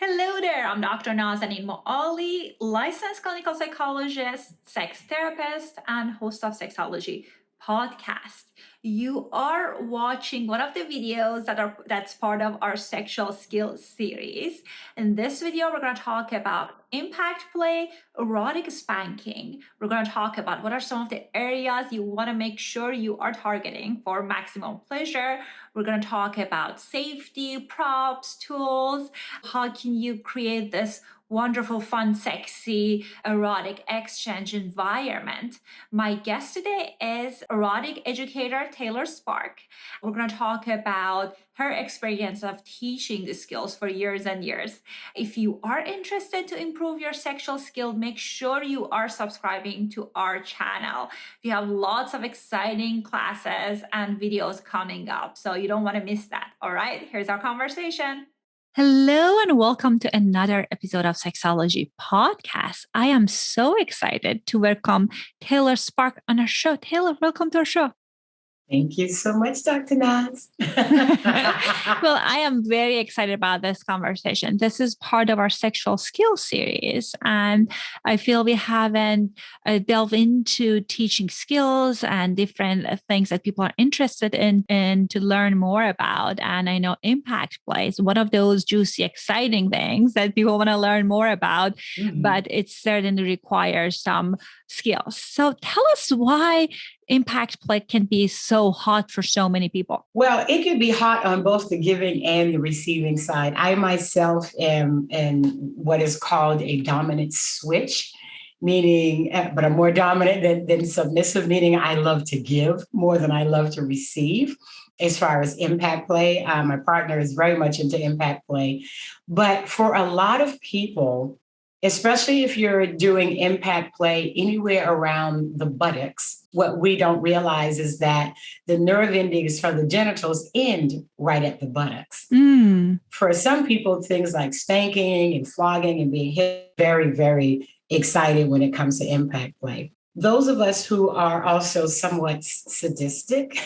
Hello there, I'm Dr. Nazanin Moali, licensed clinical psychologist, sex therapist, and host of Sexology Podcast. You are watching one of the videos that's part of our sexual skills series. In this video, we're going to talk about impact play, erotic spanking. We're going to talk about what are some of the areas you want to make sure you are targeting for maximum pleasure. We're going to talk about safety, props, tools. How can you create this wonderful, fun, sexy, erotic exchange environment? My guest today is erotic educator Taylor Spark. We're going to talk about her experience of teaching the skills for years and years. If you are interested to improve your sexual skill, make sure you are subscribing to our channel. We have lots of exciting classes and videos coming up, so you don't want to miss that. All right, here's our conversation. Hello and welcome to another episode of Sexology Podcast. I am so excited to welcome Taylor Spark on our show. Taylor, welcome to our show. Thank you so much, Dr. Naz. Well, I am very excited about this conversation. This is part of our sexual skills series, and I feel we haven't delved into teaching skills and different things that people are interested in to learn more about. And I know impact play is one of those juicy, exciting things that people want to learn more about, but it certainly requires some skills. So tell us why impact play can be so hot for so many people. Well, it can be hot on both the giving and the receiving side. I myself am in what is called a dominant switch, meaning, but I'm more dominant than submissive, meaning I love to give more than I love to receive. As far as impact play, my partner is very much into impact play. But for a lot of people, especially if you're doing impact play anywhere around the buttocks, what we don't realize is that the nerve endings from the genitals end right at the buttocks. For some people, things like spanking and flogging and being hit, very, very excited when it comes to impact play. Those of us who are also somewhat sadistic,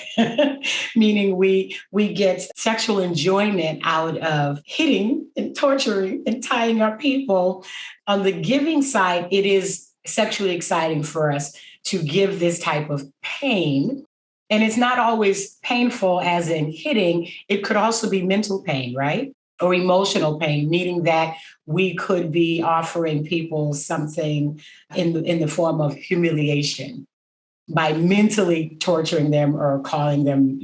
meaning we get sexual enjoyment out of hitting and torturing and tying up people, on the giving side, it is sexually exciting for us to give this type of pain. And it's not always painful as in hitting. It could also be mental pain, right? Or emotional pain, meaning that we could be offering people something in the form of humiliation by mentally torturing them or calling them,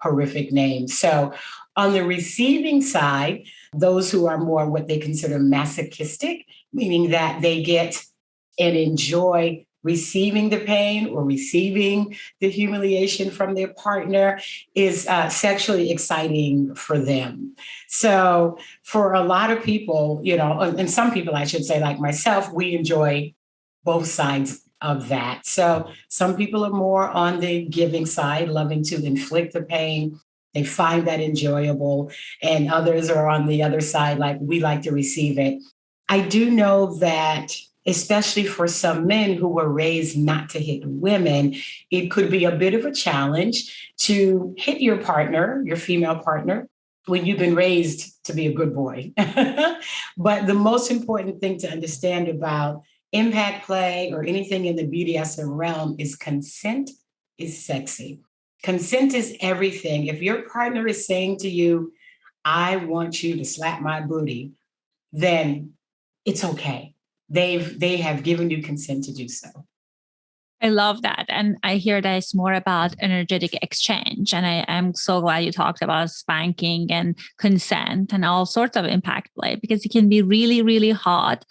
horrific names. So on the receiving side, those who are more what they consider masochistic, meaning that they get and enjoy receiving the pain or receiving the humiliation from their partner is sexually exciting for them. So for a lot of people, and some people, I should say, like myself, we enjoy both sides of that. So some people are more on the giving side, loving to inflict the pain. They find that enjoyable. And others are on the other side, like we like to receive it. I do know that especially for some men who were raised not to hit women, it could be a bit of a challenge to hit your partner, your female partner, when you've been raised to be a good boy. But the most important thing to understand about impact play or anything in the BDSM realm is consent is sexy. Consent is everything. If your partner is saying to you, I want you to slap my booty, then it's okay. They have given you consent to do so. I love that. And I hear that it's more about energetic exchange. And I'm so glad you talked about spanking and consent and all sorts of impact play, because it can be really, really hot.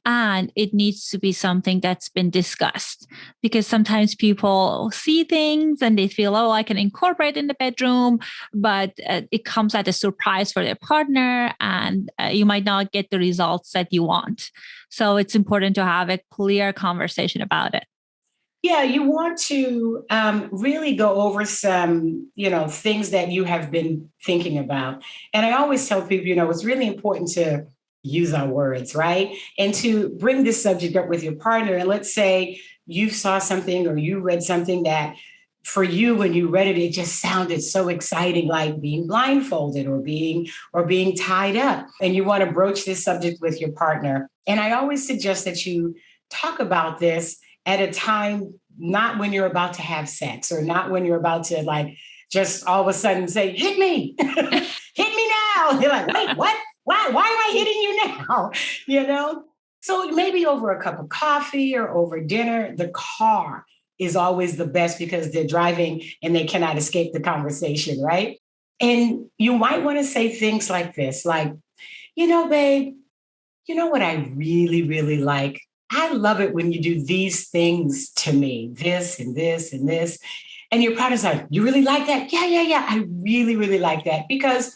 And it needs to be something that's been discussed, because sometimes people see things and they feel, oh, I can incorporate in the bedroom, but it comes at a surprise for their partner and you might not get the results that you want. So it's important to have a clear conversation about it. Yeah, you want to really go over some, things that you have been thinking about. And I always tell people, it's really important to use our words, right? And to bring this subject up with your partner. And let's say you saw something or you read something that for you, when you read it, it just sounded so exciting, like being blindfolded or being tied up. And you want to broach this subject with your partner. And I always suggest that you talk about this at a time, not when you're about to have sex or not when you're about to like just all of a sudden say, hit me, hit me now. You're like, wait, what? Why am I hitting you now? You know? So maybe over a cup of coffee or over dinner, the car is always the best because they're driving and they cannot escape the conversation, right? And you might want to say things like this, like, babe, you know what I really, really like? I love it when you do these things to me, this and this and this. And your partner's like, you really like that? Yeah, yeah, yeah. I really, really like that because,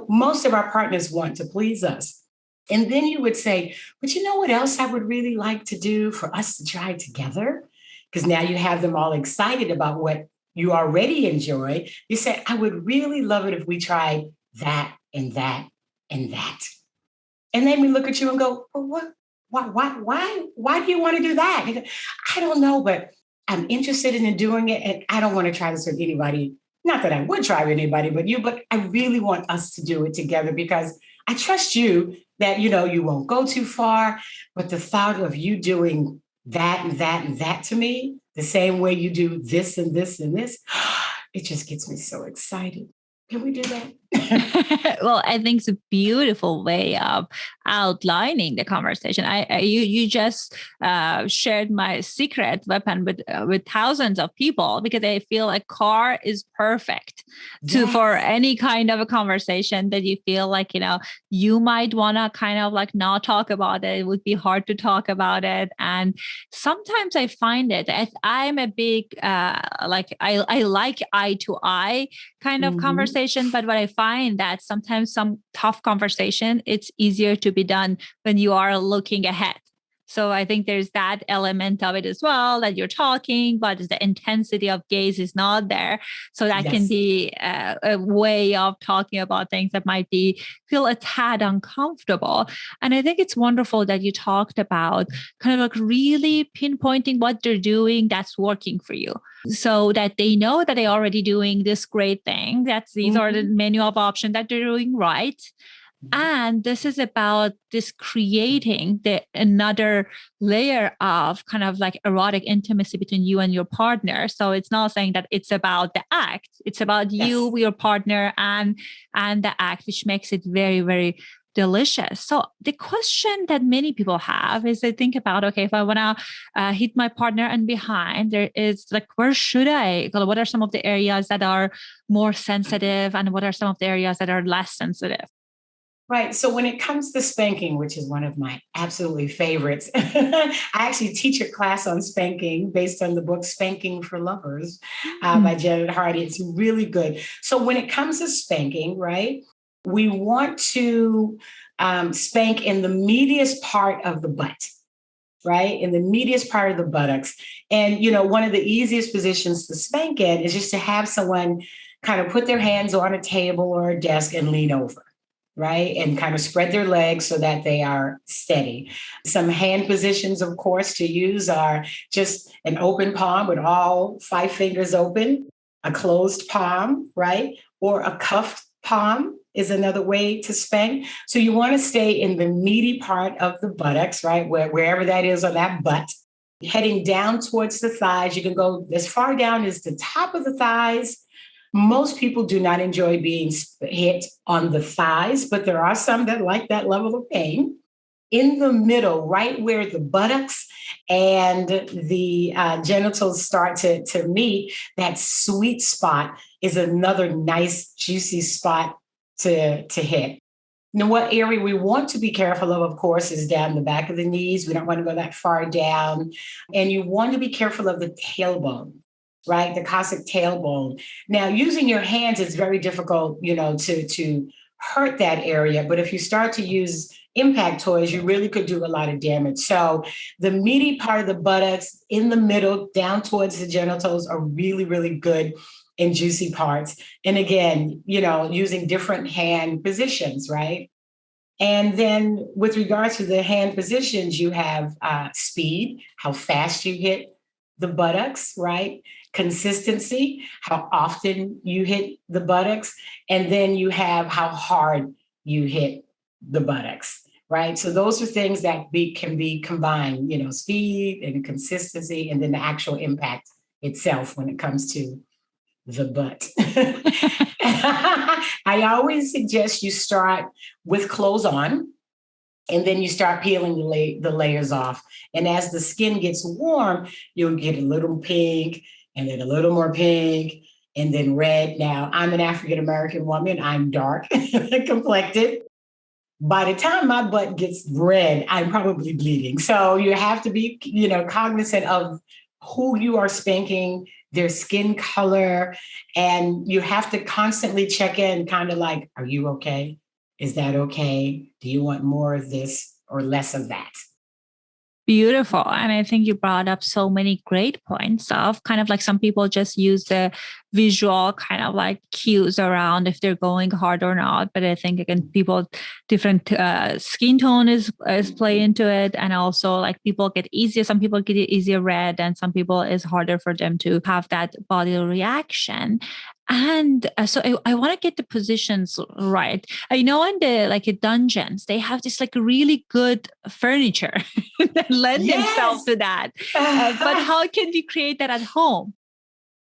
most of our partners want to please us. And then you would say, but you know what else I would really like to do for us to try together? Because now you have them all excited about what you already enjoy. You say, I would really love it if we tried that and that and that. And then we look at you and go, well, what? Why do you want to do that? And I don't know, but I'm interested in doing it. And I don't want to try this with anybody. Not that I would try with anybody but you, but I really want us to do it together because I trust you that, you won't go too far. But the thought of you doing that and that and that to me, the same way you do this and this and this, it just gets me so excited. Can we do that? Well, I think it's a beautiful way of outlining the conversation. You just shared my secret weapon with thousands of people because I feel a car is perfect for any kind of a conversation that you feel like you might want to kind of like not talk about it. It would be hard to talk about it, and sometimes I find it. I'm a big I like eye to eye kind of conversation, but what I find that sometimes some tough conversation, it's easier to be done when you are looking ahead. So I think there's that element of it as well, that you're talking, but the intensity of gaze is not there. So that can be a way of talking about things that might feel a tad uncomfortable. And I think it's wonderful that you talked about kind of like really pinpointing what they're doing that's working for you, so that they know that they're already doing this great thing. These are the menu of options that they're doing right. And this is about this creating another layer of kind of like erotic intimacy between you and your partner. So it's not saying that it's about the act. It's about you, your partner, and the act, which makes it very, very delicious. So the question that many people have is they think about, okay, if I want to hit my partner and behind, there is like, where should I go? What are some of the areas that are more sensitive and what are some of the areas that are less sensitive? Right. So when it comes to spanking, which is one of my absolutely favorites, I actually teach a class on spanking based on the book Spanking for Lovers by Janet Hardy. It's really good. So when it comes to spanking, right, we want to spank in the meatiest part of the butt, right? In the meatiest part of the buttocks. And, one of the easiest positions to spank in is just to have someone kind of put their hands on a table or a desk and lean over. Right? And kind of spread their legs so that they are steady. Some hand positions, of course, to use are just an open palm with all 5 fingers open, a closed palm, right? Or a cuffed palm is another way to spank. So you want to stay in the meaty part of the buttocks, right? Wherever that is on that butt. Heading down towards the thighs, you can go as far down as the top of the thighs. Most people do not enjoy being hit on the thighs, but there are some that like that level of pain. In the middle, right where the buttocks and the genitals start to meet, that sweet spot is another nice, juicy spot to hit. Now, what area we want to be careful of course, is down the back of the knees. We don't want to go that far down. And you want to be careful of the tailbone. Right? The cossack tailbone. Now, using your hands is very difficult, to hurt that area. But if you start to use impact toys, you really could do a lot of damage. So the meaty part of the buttocks in the middle, down towards the genitals are really, really good and juicy parts. And again, using different hand positions, right? And then with regards to the hand positions, you have speed, how fast you hit the buttocks, right? consistency, how often you hit the buttocks, and then you have how hard you hit the buttocks, right? So those are things that can be combined, speed and consistency, and then the actual impact itself when it comes to the butt. I always suggest you start with clothes on, and then you start peeling the layers off. And as the skin gets warm, you'll get a little pink, and then a little more pink, and then red. Now, I'm an African-American woman. I'm dark complected. By the time my butt gets red, I'm probably bleeding. So you have to be, cognizant of who you are spanking, their skin color, and you have to constantly check in, kind of like, are you okay? Is that okay? Do you want more of this or less of that? Beautiful. And I think you brought up so many great points of kind of like some people just use the visual kind of like cues around if they're going hard or not. But I think again, people different skin tone is play into it. And also like people get easier. Some people get easier red, and some people it's harder for them to have that body reaction. And so I want to get the positions right. I know in the dungeons, they have this like really good furniture that lend themselves to that. But how can we create that at home?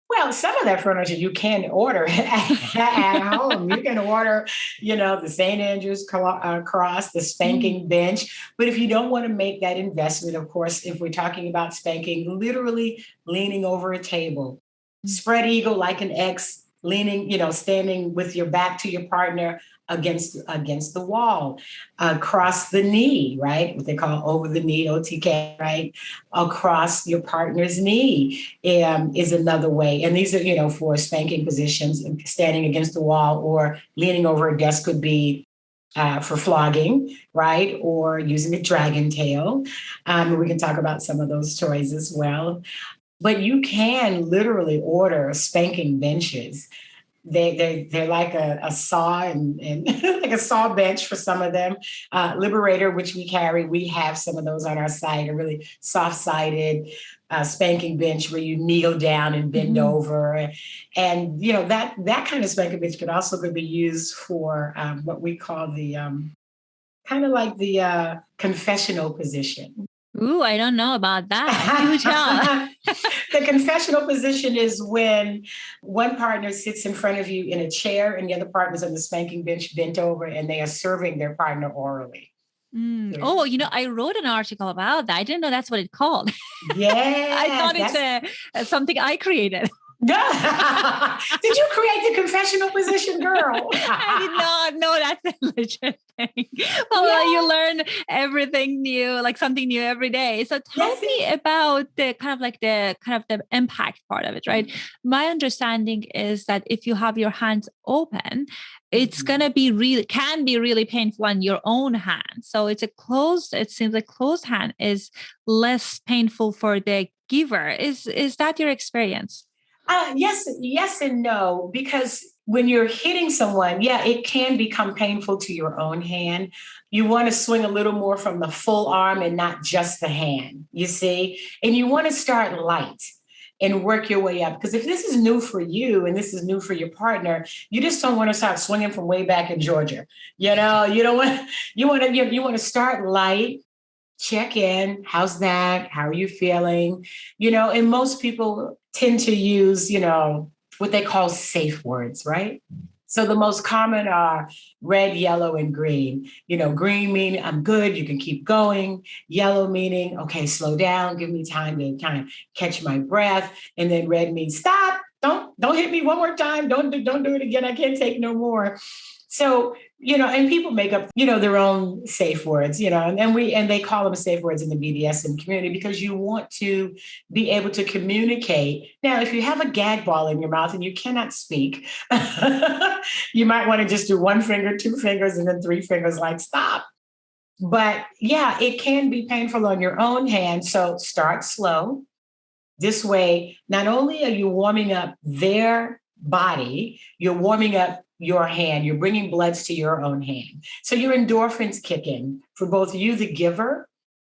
Well, some of that furniture you can order at home. You can order, the St. Andrew's cross, the spanking bench. But if you don't want to make that investment, of course, if we're talking about spanking, literally leaning over a table, spread eagle like an X, leaning, standing with your back to your partner against the wall, across the knee, right? What they call over the knee, OTK, right? Across your partner's knee is another way. And these are, for spanking positions, standing against the wall or leaning over a desk could be for flogging, right? Or using a dragon tail. We can talk about some of those toys as well. But you can literally order spanking benches. They're like a saw and like a saw bench for some of them. Liberator, which we carry, we have some of those on our site. A really soft-sided spanking bench where you kneel down and bend over, and that kind of spanking bench could be used for what we call the kind of like the confessional position. Ooh, I don't know about that. Do tell. The confessional position is when one partner sits in front of you in a chair and the other partner's on the spanking bench bent over, and they are serving their partner orally. Oh, I wrote an article about that. I didn't know that's what it's called. Yeah. I thought it's something I created. Did you create the confessional position, girl? I did not know that's a legit thing. Well, you learn everything new, like something new every day. So tell me about the the impact part of it, right? My understanding is that if you have your hands open, it's gonna can be really painful on your own hand. So it seems like closed hand is less painful for the giver. Is that your experience? Yes and no, because when you're hitting someone, it can become painful to your own hand. You want to swing a little more from the full arm and not just the hand, you see? And you want to start light and work your way up. Because if this is new for you and this is new for your partner, you just don't want to start swinging from way back in Georgia. You don't want, you want to start light. Check in. How's that? How are you feeling? And most people tend to use, what they call safe words, right? So the most common are red, yellow, and green. Green meaning I'm good, you can keep going. Yellow meaning, okay, slow down, give me time to kind of catch my breath. And then red means stop, don't hit me one more time, don't do it again, I can't take no more. So, and people make up, their own safe words, and they call them safe words in the BDSM community because you want to be able to communicate. Now, if you have a gag ball in your mouth and you cannot speak, you might want to just do one finger, two fingers, and then three fingers, like stop. But it can be painful on your own hand. So start slow. This way, not only are you warming up their body, you're warming up your hand, you're bringing bloods to your own hand. So your endorphins kick in for both you, the giver,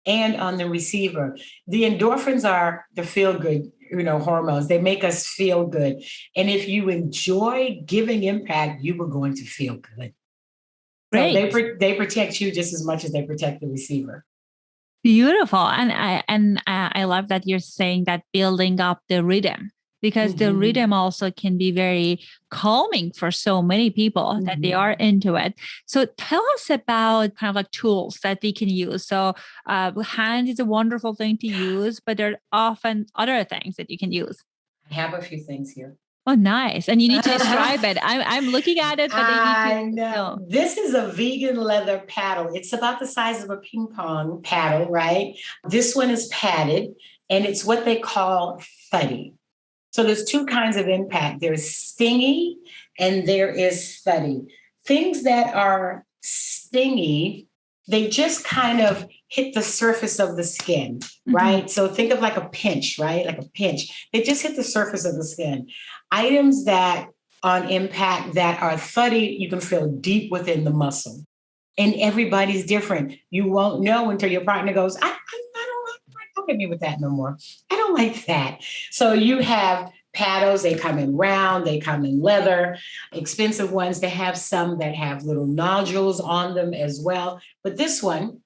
and on the receiver. The endorphins are the feel-good hormones. They make us feel good. And if you enjoy giving impact, you were going to feel good. So Great. they protect you just as much as they protect the receiver. Beautiful. And I love that you're saying that building up the rhythm, because the rhythm also can be very calming for so many people that they are into it. So tell us about kind of like tools that we can use. So hand is a wonderful thing to use, but there are often other things that you can use. I have a few things here. Oh, nice. And you need to describe it. I'm looking at it, but I need to know. This is a vegan leather paddle. It's about the size of a ping pong paddle, right? This one is padded, and it's what they call thuddy. So there's two kinds of impact. There's stingy and there is thuddy. Things that are stingy, they just kind of hit the surface of the skin, right? So think of like a pinch, right? Like a pinch. They just hit the surface of the skin. Items that on impact that are thuddy, you can feel deep within the muscle. And everybody's different. You won't know until your partner goes, I don't hit me with that no more. I don't like that. So you have paddles, they come in round, they come in leather, expensive ones. They have some that have little nodules on them as well. But this one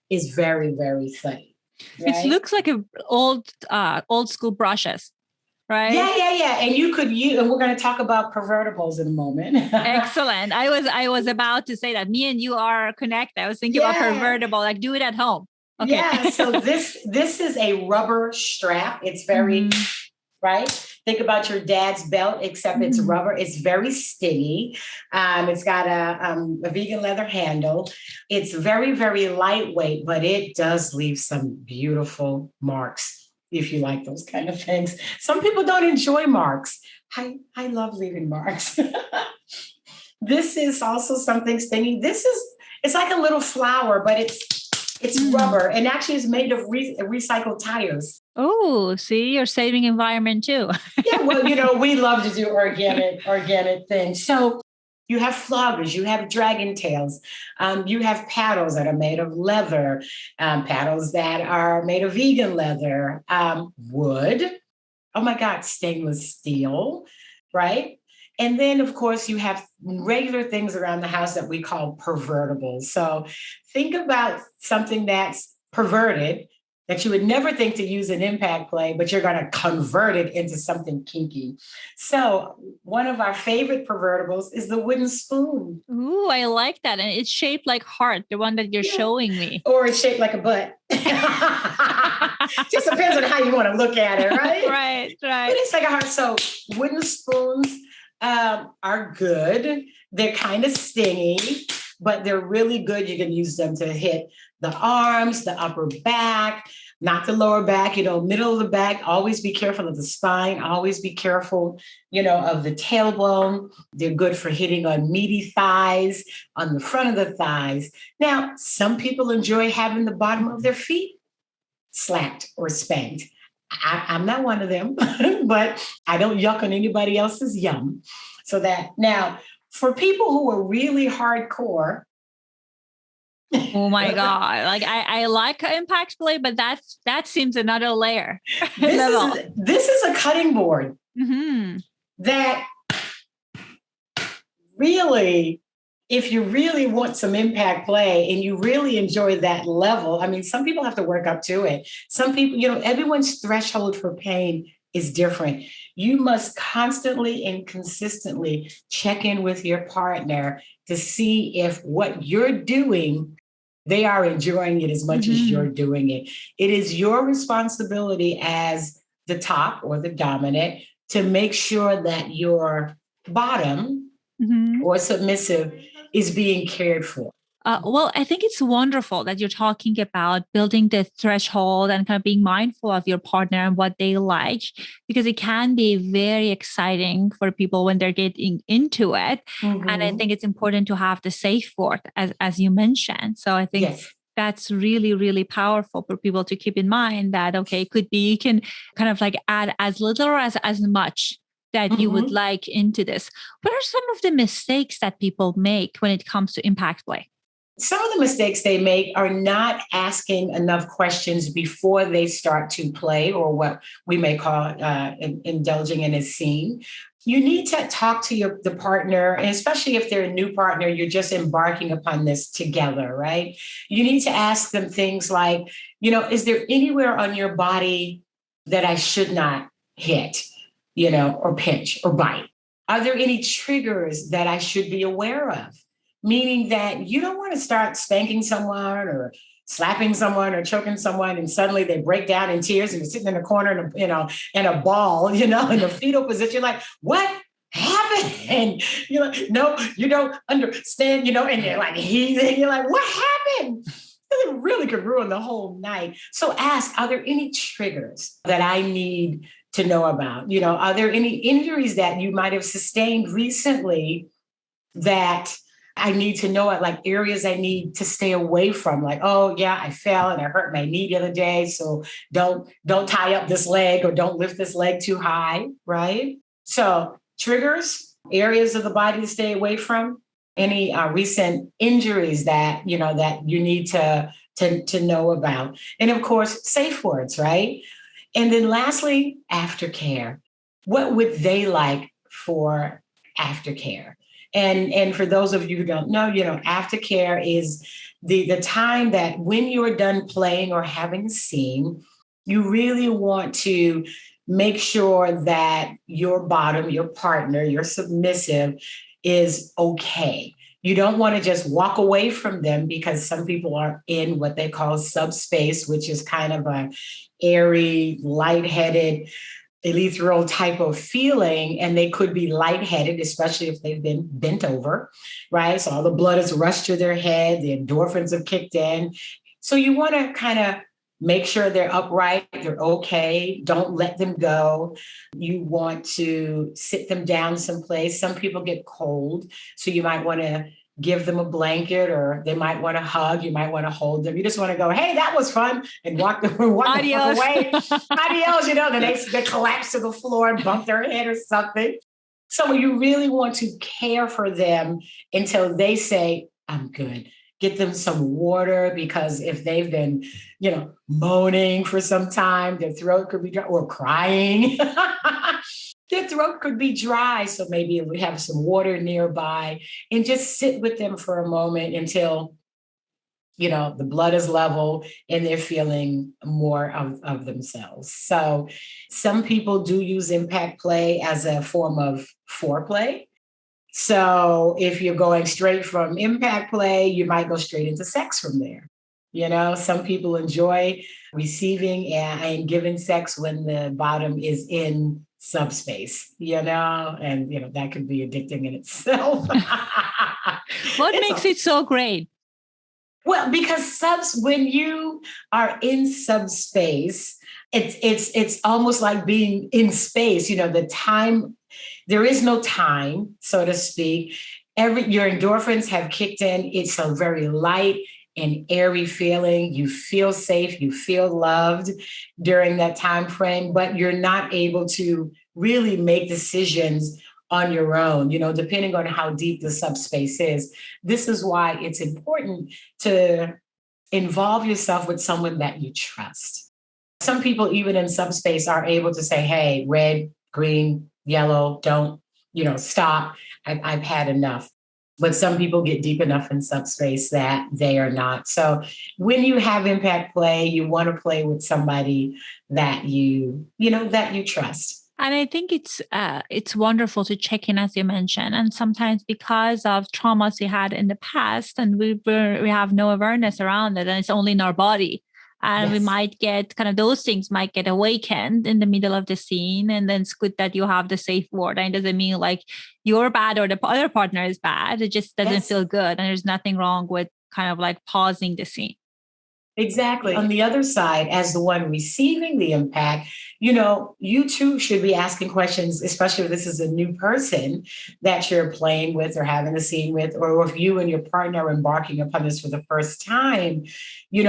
is very, very thuddy. Right? It looks like a old school brushes, right? Yeah. And you could use, and we're going to talk about pervertibles in a moment. Excellent. I was about to say that me and you are connected. I was thinking about pervertible, like do it at home. Okay. Yeah. So this is a rubber strap. It's very right. Think about your dad's belt, except it's rubber. It's very skinny. It's got a vegan leather handle. It's very, very lightweight, but it does leave some beautiful marks if you like those kind of things. Some people don't enjoy marks. I love leaving marks. This is also something stingy. It's like a little flower, but it's rubber, and actually it's made of recycled tires. Oh, see, you're saving environment too. Yeah, well, we love to do organic things. So you have floggers, you have dragon tails, you have paddles that are made of leather, paddles that are made of vegan leather, wood. Oh my God, stainless steel, right? And then, of course, you have regular things around the house that we call pervertibles. So think about something that's perverted that you would never think to use in impact play, but you're going to convert it into something kinky. So one of our favorite pervertibles is the wooden spoon. Ooh, I like that. And it's shaped like heart, the one that you're showing me. Or it's shaped like a butt. Just depends on how you want to look at it, right? Right. But it's like a heart. So wooden spoons are good. They're kind of stingy, but they're really good. You can use them to hit the arms, the upper back, not the lower back, middle of the back. Always be careful of the spine. Always be careful, of the tailbone. They're good for hitting on meaty thighs, on the front of the thighs. Now, some people enjoy having the bottom of their feet slapped or spanked. I'm not one of them, but I don't yuck on anybody else's yum. So that now, for people who are really hardcore. Oh my God. Like I like impact play, but that seems another layer. This is a cutting board that really, if you really want some impact play and you really enjoy that level, I mean, some people have to work up to it. Some people, everyone's threshold for pain is different. You must constantly and consistently check in with your partner to see if what you're doing, they are enjoying it as much as you're doing it. It is your responsibility as the top or the dominant to make sure that your bottom or submissive is being cared for. Well, I think it's wonderful that you're talking about building the threshold and kind of being mindful of your partner and what they like, because it can be very exciting for people when they're getting into it. And I think it's important to have the safe word, as you mentioned. So I think that's really, really powerful for people to keep in mind that, okay, it could be, you can kind of like add as little or as much that you would like into this. What are some of the mistakes that people make when it comes to impact play? some of the mistakes they make are not asking enough questions before they start to play, or what we may call indulging in a scene. You need to talk to the partner, and especially if they're a new partner, you're just embarking upon this together, right? You need to ask them things like, is there anywhere on your body that I should not hit, or pinch or bite? Are there any triggers that I should be aware of? Meaning that you don't want to start spanking someone or slapping someone or choking someone, and suddenly they break down in tears and you're sitting in a corner in a ball, in a fetal position. You're like, what happened? And you're like, no, you don't understand, and you're like, you're like, what happened? It really could ruin the whole night. So ask, are there any triggers that I need to know about? Are there any injuries that you might have sustained recently that I need to know, like areas I need to stay away from? Like, oh yeah, I fell and I hurt my knee the other day. So don't tie up this leg, or don't lift this leg too high, right? So triggers, areas of the body to stay away from, any recent injuries that you need to know about. And of course, safe words, right? And then lastly, aftercare. What would they like for aftercare? And for those of you who don't know, aftercare is the time that when you're done playing or having seen, you really want to make sure that your bottom, your partner, your submissive is okay. You don't want to just walk away from them, because some people are in what they call subspace, which is kind of a airy, lightheaded, ethereal type of feeling, and they could be lightheaded, especially if they've been bent over, right? So all the blood has rushed to their head, the endorphins have kicked in. So you want to kind of make sure they're upright, they're okay, don't let them go. You want to sit them down someplace. Some people get cold, so you might want to give them a blanket, or they might want to hug. You might want to hold them. You just want to go, hey, that was fun, and walk the fuck away. Adios, then they collapse to the floor and bump their head or something. So you really want to care for them until they say, I'm good. Get them some water, because if they've been, moaning for some time, their throat could be dry, or crying. Their throat could be dry. So maybe we have some water nearby, and just sit with them for a moment until, the blood is level and they're feeling more of themselves. So some people do use impact play as a form of foreplay. So if you're going straight from impact play, you might go straight into sex from there. Some people enjoy receiving and giving sex when the bottom is in subspace, and that could be addicting in itself. What makes it so great? Well, because when you are in subspace, it's almost like being in space. The time, there is no time, so to speak. Your endorphins have kicked in. It's a very light and airy feeling. You feel safe, you feel loved during that time frame, but you're not able to really make decisions on your own, depending on how deep the subspace is. This is why it's important to involve yourself with someone that you trust. Some people, even in subspace, are able to say, hey, red, green, yellow, don't, stop. I've had enough. But some people get deep enough in subspace that they are not. So when you have impact play, you want to play with somebody that that you trust. And I think it's wonderful to check in, as you mentioned. And sometimes because of traumas we had in the past, and we have no awareness around it, and it's only in our body. And Yes. we might get those things might get awakened in the middle of the scene. And then it's good that you have the safe word. And it doesn't mean like you're bad or the other partner is bad. It just doesn't feel good. And there's nothing wrong with kind of like pausing the scene. Exactly. On the other side, as the one receiving the impact, you too should be asking questions, especially if this is a new person that you're playing with or having a scene with, or if you and your partner are embarking upon this for the first time, you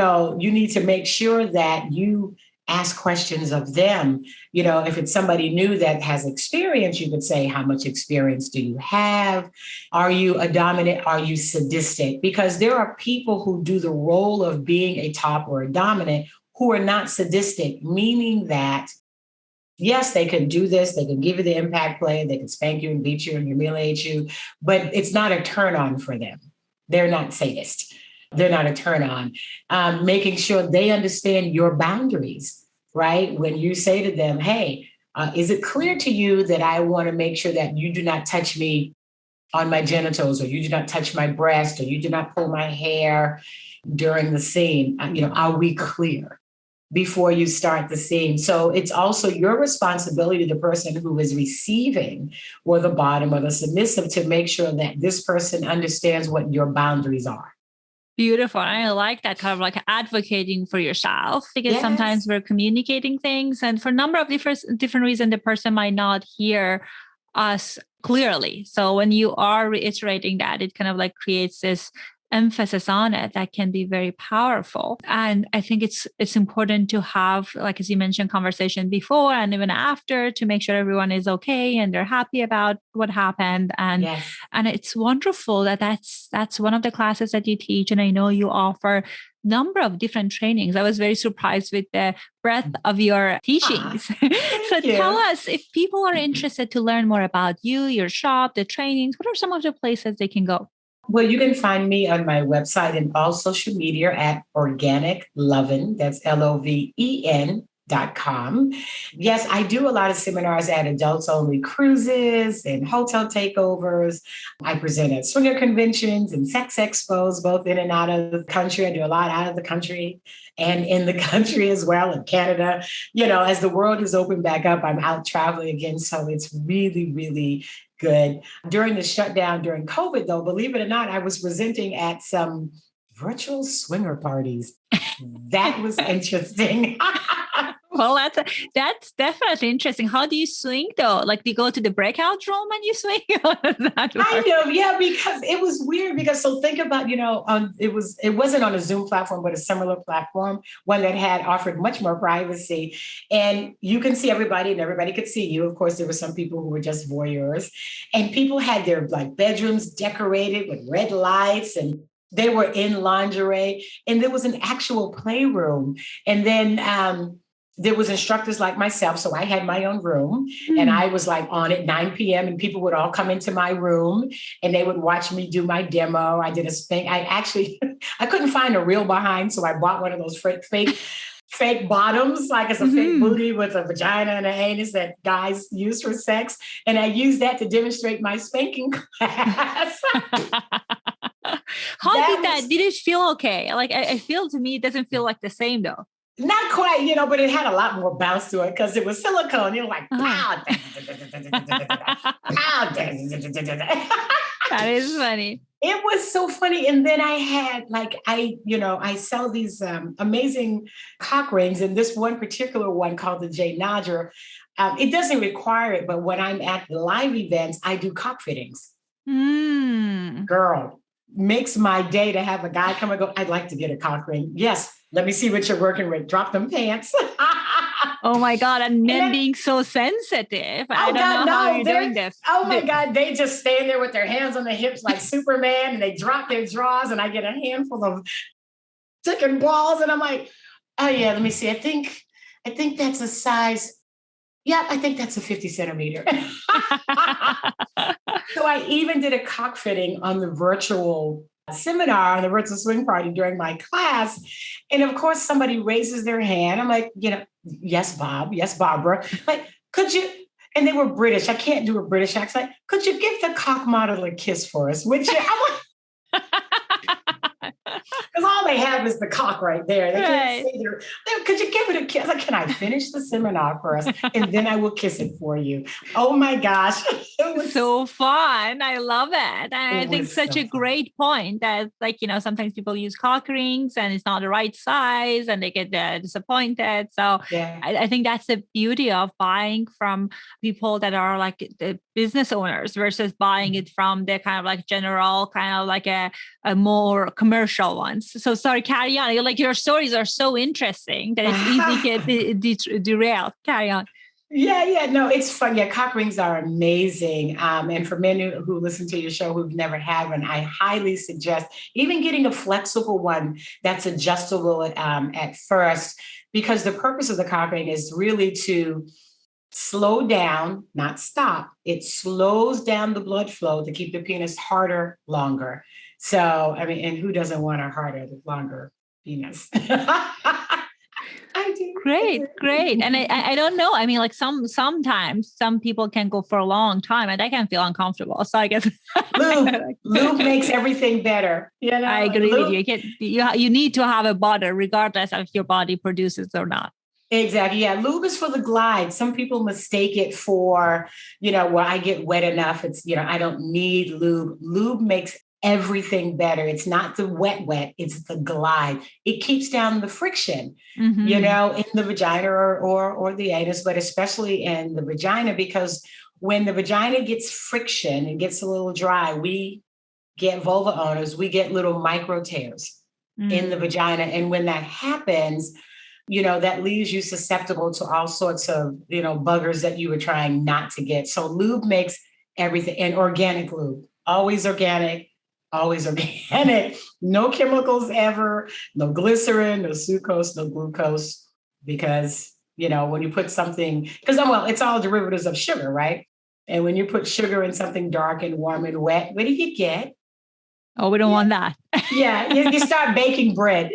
need to make sure that you ask questions of them. If it's somebody new that has experience, you could say, how much experience do you have? Are you a dominant? Are you sadistic? Because there are people who do the role of being a top or a dominant who are not sadistic, meaning that, yes, they can do this. They can give you the impact play. They can spank you and beat you and humiliate you, but it's not a turn on for them. They're not sadists. They're not a turn on. Making sure they understand your boundaries, right? When you say to them, hey, is it clear to you that I want to make sure that you do not touch me on my genitals, or you do not touch my breast, or you do not pull my hair during the scene? Are we clear before you start the scene? So it's also your responsibility, the person who is receiving, or the bottom or the submissive, to make sure that this person understands what your boundaries are. Beautiful. I like that, kind of like advocating for yourself, because Yes. sometimes we're communicating things, and for a number of different reasons, the person might not hear us clearly. So when you are reiterating that, it kind of like creates this emphasis on it that can be very powerful. And I think it's important to have, like, as you mentioned, conversation before and even after, to make sure everyone is okay and they're happy about what happened. And Yes. and it's wonderful that that's one of the classes that you teach. And I know you offer number of different trainings. I was very surprised with the breadth of your teachings. So tell us, if people are interested to learn more about you, your shop, the trainings, what are some of the places they can go? Well, you can find me on my website and all social media at Organic Lovin'. That's LOVEN.com. Yes, I do a lot of seminars at adults only cruises and hotel takeovers. I present at swinger conventions and sex expos, both in and out of the country. I do a lot out of the country and in the country as well, in Canada. As the world is opened back up, I'm out traveling again. So it's really, really good. During the shutdown during COVID, though, believe it or not, I was presenting at some virtual swinger parties. That was interesting. Well, that's definitely interesting. How do you swing though? Like, do you go to the breakout room and you swing? Kind of, yeah, because it was weird. So think about, it wasn't on a Zoom platform, but a similar platform, one that had offered much more privacy. And you can see everybody and everybody could see you. Of course, there were some people who were just voyeurs, and people had their like bedrooms decorated with red lights, and they were in lingerie, and there was an actual playroom. And then, there was instructors like myself. So I had my own room, and I was like on at 9 p.m. and people would all come into my room and they would watch me do my demo. I did a spank. I couldn't find a reel behind. So I bought one of those fake bottoms, like it's a fake booty with a vagina and an anus that guys use for sex. And I used that to demonstrate my spanking class. Did it feel okay? Like, I feel, to me, it doesn't feel like the same though. Not quite, but it had a lot more bounce to it because it was silicone. Like, pow, pow. That is funny. It was so funny. And then I had I sell these amazing cock rings, and this one particular one called the J Nodger. It doesn't require it, but when I'm at the live events, I do cock fittings. Girl, makes my day to have a guy come and go, I'd like to get a cock ring. Yes. Let me see what you're working with. Drop them pants. Oh my God. And men being so sensitive. I don't know how you're doing this. Oh my God. They just stand there with their hands on their hips like Superman, and they drop their drawers, and I get a handful of chicken balls. And I'm like, oh yeah, let me see. I think that's a size. Yeah, I think that's a 50 centimeter. So I even did a cock fitting on the virtual seminar, on the virtual swing party during my class. And of course, somebody raises their hand. I'm like, yes, Bob. Yes, Barbara. Like, could you? And they were British. I can't do a British accent. Could you give the cock model a kiss for us? Would you? Because all they have is the cock right there. They can't say could you give it a kiss? Like, can I finish the seminar for us? And then I will kiss it for you. Oh my gosh. It was so fun. I love it. And I think such a great point that, sometimes people use cock rings and it's not the right size and they get disappointed. So I think that's the beauty of buying from people that are like the business owners versus buying it from the kind of like general, kind of like a more commercial ones. So sorry, carry on. You're like, your stories are so interesting that it's easy to get derailed. Carry on. Yeah. No, it's fun. Yeah, cock rings are amazing. And for men who listen to your show who've never had one, I highly suggest even getting a flexible one that's adjustable at first, because the purpose of the cock ring is really to slow down, not stop. It slows down the blood flow to keep the penis harder longer. So, I mean, and who doesn't want a harder, longer penis? I do. Great. And I don't know. I mean, like sometimes some people can go for a long time and I can feel uncomfortable. So I guess lube makes everything better. You know, I agree with you. You need to have a bottle regardless of if your body produces or not. Exactly. Yeah. Lube is for the glide. Some people mistake it for, where I get wet enough. It's, I don't need lube. Lube makes everything better. It's not the wet, it's the glide. It keeps down the friction, in the vagina or the anus, but especially in the vagina, because when the vagina gets friction, it gets a little dry, we get vulva owners, we get little micro tears in the vagina. And when that happens, that leaves you susceptible to all sorts of, buggers that you were trying not to get. So lube makes everything, and organic lube, always organic, no chemicals ever, no glycerin, no sucrose, no glucose, because, when you put something, it's all derivatives of sugar, right? And when you put sugar in something dark and warm and wet, what do you get? Oh, we don't want that. Yeah, you start baking bread.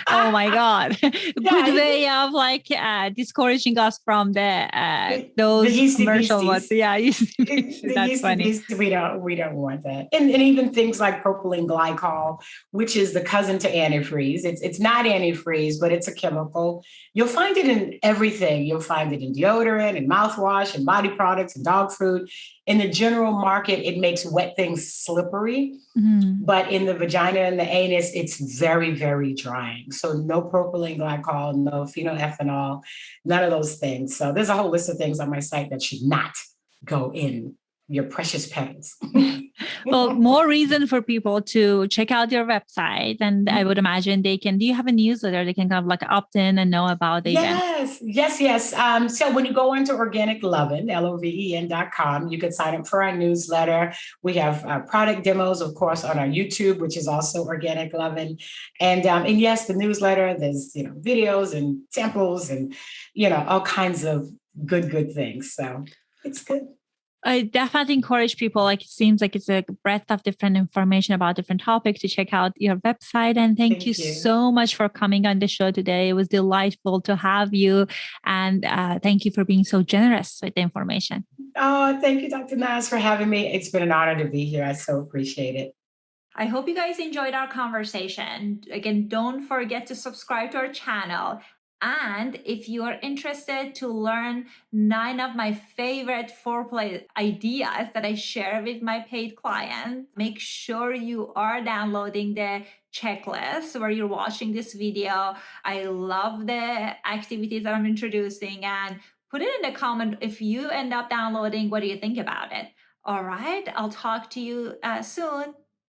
Oh my God. Good way of like discouraging us from those commercial ones. Yeah, that's funny. We don't want that. And even things like propylene glycol, which is the cousin to antifreeze. It's not antifreeze, but it's a chemical. You'll find it in everything. You'll find it in deodorant and mouthwash and body products and dog food. In the general market, it makes wet things slippery, but in the vagina and the anus, it's very, very drying. So no propylene glycol, no phenylethanol, none of those things. So there's a whole list of things on my site that should not go in your precious petals. Well, more reason for people to check out your website. And I would imagine do you have a newsletter they can kind of like opt in and know about the event? Yes. So when you go into Organic Lovin', LOVEN.com, you could sign up for our newsletter. We have product demos, of course, on our YouTube, which is also Organic Lovin'. And yes, the newsletter, there's, videos and samples and, all kinds of good things. So it's good. I definitely encourage people, like it seems like it's a breadth of different information about different topics, to check out your website. And thank you so much for coming on the show today. It was delightful to have you. And thank you for being so generous with the information. Oh, thank you, Dr. Naz, for having me. It's been an honor to be here. I so appreciate it. I hope you guys enjoyed our conversation. Again, don't forget to subscribe to our channel. And if you are interested to learn 9 of my favorite foreplay ideas that I share with my paid clients, make sure you are downloading the checklist where you're watching this video. I love the activities that I'm introducing, and put it in the comment if you end up downloading, what do you think about it? All right, I'll talk to you soon.